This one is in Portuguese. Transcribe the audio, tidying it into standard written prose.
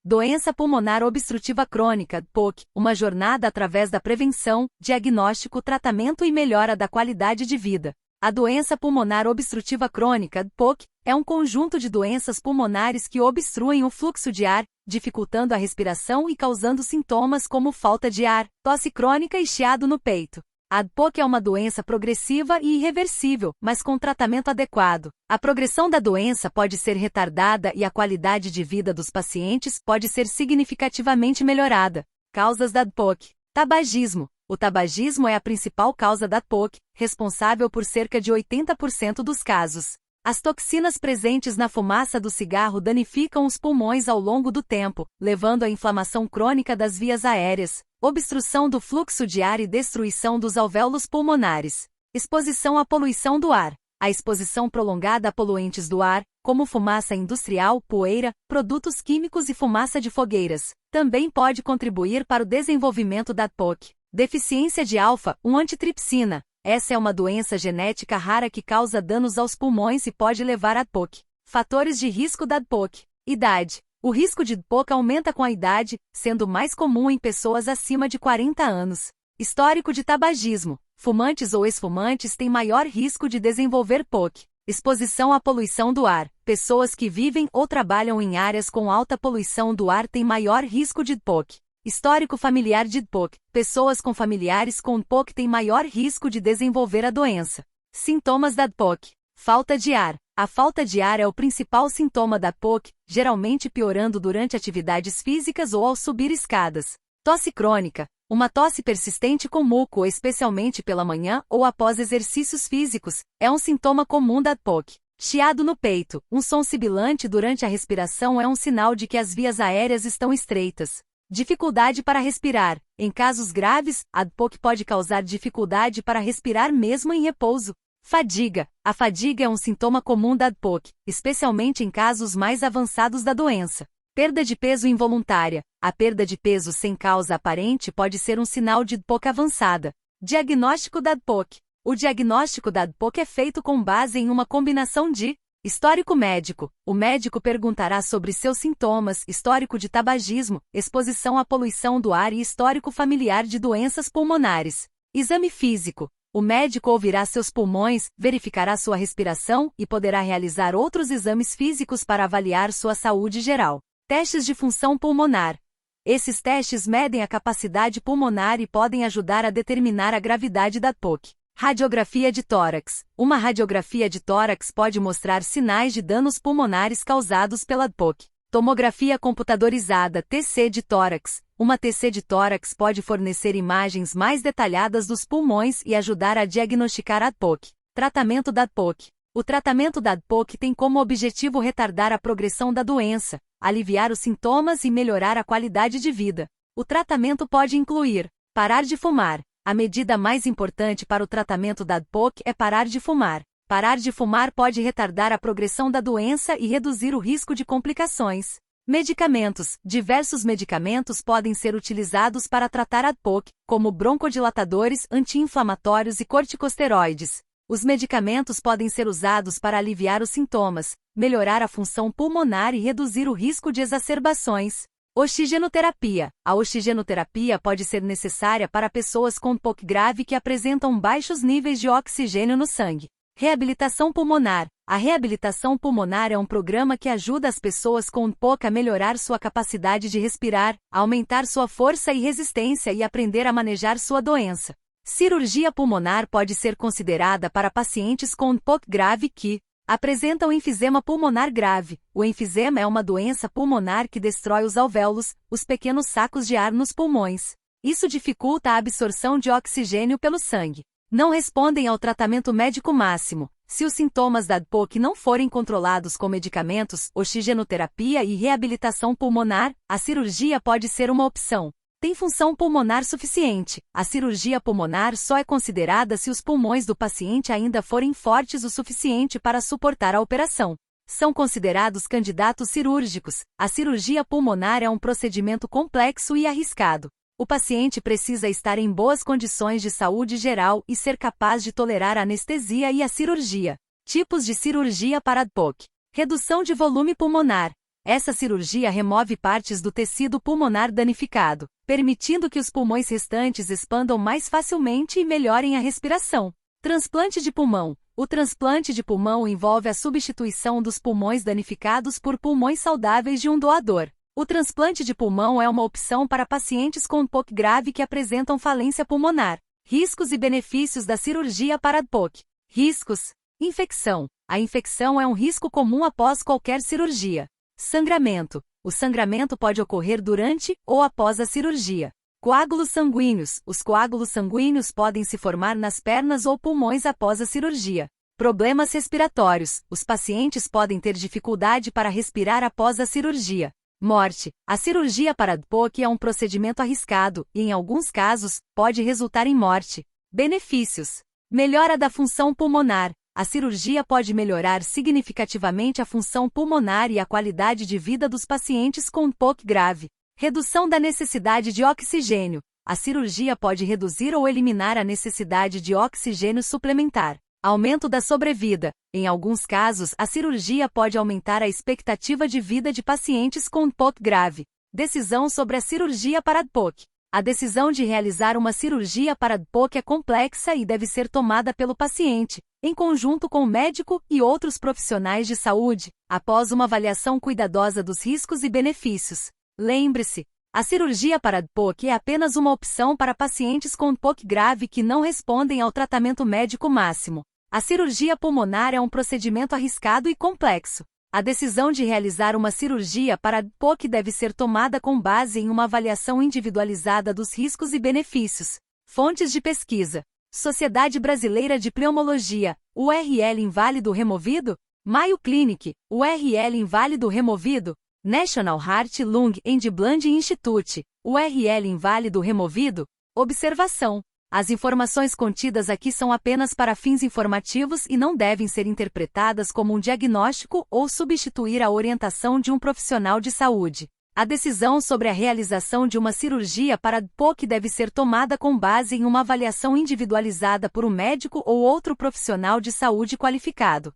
Doença pulmonar obstrutiva crônica, DPOC, uma jornada através da prevenção, diagnóstico, tratamento e melhora da qualidade de vida. A doença pulmonar obstrutiva crônica, DPOC, é um conjunto de doenças pulmonares que obstruem o fluxo de ar, dificultando a respiração e causando sintomas como falta de ar, tosse crônica e chiado no peito. A DPOC é uma doença progressiva e irreversível, mas com tratamento adequado. A progressão da doença pode ser retardada e a qualidade de vida dos pacientes pode ser significativamente melhorada. Causas da DPOC. Tabagismo. O tabagismo é a principal causa da DPOC, responsável por cerca de 80% dos casos. As toxinas presentes na fumaça do cigarro danificam os pulmões ao longo do tempo, levando à inflamação crônica das vias aéreas, obstrução do fluxo de ar e destruição dos alvéolos pulmonares. Exposição à poluição do ar. A exposição prolongada a poluentes do ar, como fumaça industrial, poeira, produtos químicos e fumaça de fogueiras, também pode contribuir para o desenvolvimento da DPOC. Deficiência de alfa-1 antitripsina. Essa é uma doença genética rara que causa danos aos pulmões e pode levar à DPOC. Fatores de risco da DPOC. Idade. O risco de DPOC aumenta com a idade, sendo mais comum em pessoas acima de 40 anos. Histórico de tabagismo. Fumantes ou ex-fumantes têm maior risco de desenvolver DPOC. Exposição à poluição do ar. Pessoas que vivem ou trabalham em áreas com alta poluição do ar têm maior risco de DPOC. Histórico familiar de DPOC. Pessoas com familiares com DPOC têm maior risco de desenvolver a doença. Sintomas da DPOC. Falta de ar. A falta de ar é o principal sintoma da DPOC, geralmente piorando durante atividades físicas ou ao subir escadas. Tosse crônica. Uma tosse persistente com muco, especialmente pela manhã ou após exercícios físicos, é um sintoma comum da DPOC. Chiado no peito. Um som sibilante durante a respiração é um sinal de que as vias aéreas estão estreitas. Dificuldade para respirar. Em casos graves, a DPOC pode causar dificuldade para respirar mesmo em repouso. Fadiga. A fadiga é um sintoma comum da DPOC, especialmente em casos mais avançados da doença. Perda de peso involuntária. A perda de peso sem causa aparente pode ser um sinal de DPOC avançada. Diagnóstico da DPOC. O diagnóstico da DPOC é feito com base em uma combinação de histórico médico. O médico perguntará sobre seus sintomas, histórico de tabagismo, exposição à poluição do ar e histórico familiar de doenças pulmonares. Exame físico. O médico ouvirá seus pulmões, verificará sua respiração e poderá realizar outros exames físicos para avaliar sua saúde geral. Testes de função pulmonar. Esses testes medem a capacidade pulmonar e podem ajudar a determinar a gravidade da DPOC. Radiografia de tórax. Uma radiografia de tórax pode mostrar sinais de danos pulmonares causados pela DPOC. Tomografia computadorizada (TC) de tórax. Uma TC de tórax pode fornecer imagens mais detalhadas dos pulmões e ajudar a diagnosticar a DPOC. Tratamento da DPOC. O tratamento da DPOC tem como objetivo retardar a progressão da doença, aliviar os sintomas e melhorar a qualidade de vida. O tratamento pode incluir parar de fumar. A medida mais importante para o tratamento da DPOC é parar de fumar. Parar de fumar pode retardar a progressão da doença e reduzir o risco de complicações. Medicamentos. Diversos medicamentos podem ser utilizados para tratar a DPOC, como broncodilatadores, anti-inflamatórios e corticosteroides. Os medicamentos podem ser usados para aliviar os sintomas, melhorar a função pulmonar e reduzir o risco de exacerbações. Oxigenoterapia. A oxigenoterapia pode ser necessária para pessoas com DPOC grave que apresentam baixos níveis de oxigênio no sangue. Reabilitação pulmonar. A reabilitação pulmonar é um programa que ajuda as pessoas com DPOC a melhorar sua capacidade de respirar, aumentar sua força e resistência e aprender a manejar sua doença. Cirurgia pulmonar pode ser considerada para pacientes com DPOC grave que apresentam enfisema pulmonar grave. O enfisema é uma doença pulmonar que destrói os alvéolos, os pequenos sacos de ar nos pulmões. Isso dificulta a absorção de oxigênio pelo sangue. Não respondem ao tratamento médico máximo. Se os sintomas da DPOC não forem controlados com medicamentos, oxigenoterapia e reabilitação pulmonar, a cirurgia pode ser uma opção. Tem função pulmonar suficiente. A cirurgia pulmonar só é considerada se os pulmões do paciente ainda forem fortes o suficiente para suportar a operação. São considerados candidatos cirúrgicos. A cirurgia pulmonar é um procedimento complexo e arriscado. O paciente precisa estar em boas condições de saúde geral e ser capaz de tolerar a anestesia e a cirurgia. Tipos de cirurgia para DPOC. Redução de volume pulmonar. Essa cirurgia remove partes do tecido pulmonar danificado, permitindo que os pulmões restantes expandam mais facilmente e melhorem a respiração. Transplante de pulmão. O transplante de pulmão envolve a substituição dos pulmões danificados por pulmões saudáveis de um doador. O transplante de pulmão é uma opção para pacientes com POC grave que apresentam falência pulmonar. Riscos e benefícios da cirurgia para POC. Riscos. Infecção. A infecção é um risco comum após qualquer cirurgia. Sangramento. O sangramento pode ocorrer durante ou após a cirurgia. Coágulos sanguíneos. Os coágulos sanguíneos podem se formar nas pernas ou pulmões após a cirurgia. Problemas respiratórios. Os pacientes podem ter dificuldade para respirar após a cirurgia. Morte. A cirurgia para POC é um procedimento arriscado e, em alguns casos, pode resultar em morte. Benefícios. Melhora da função pulmonar. A cirurgia pode melhorar significativamente a função pulmonar e a qualidade de vida dos pacientes com POC grave. Redução da necessidade de oxigênio. A cirurgia pode reduzir ou eliminar a necessidade de oxigênio suplementar. Aumento da sobrevida. Em alguns casos, a cirurgia pode aumentar a expectativa de vida de pacientes com POC grave. Decisão sobre a cirurgia para POC. A decisão de realizar uma cirurgia para POC é complexa e deve ser tomada pelo paciente, em conjunto com o médico e outros profissionais de saúde, após uma avaliação cuidadosa dos riscos e benefícios. Lembre-se, a cirurgia para POC é apenas uma opção para pacientes com POC grave que não respondem ao tratamento médico máximo. A cirurgia pulmonar é um procedimento arriscado e complexo. A decisão de realizar uma cirurgia para POC deve ser tomada com base em uma avaliação individualizada dos riscos e benefícios. Fontes de pesquisa. Sociedade Brasileira de Pneumologia, URL inválido removido? Mayo Clinic, URL inválido removido? National Heart, Lung and Blood Institute, URL inválido removido? Observação. As informações contidas aqui são apenas para fins informativos e não devem ser interpretadas como um diagnóstico ou substituir a orientação de um profissional de saúde. A decisão sobre a realização de uma cirurgia para POC deve ser tomada com base em uma avaliação individualizada por um médico ou outro profissional de saúde qualificado.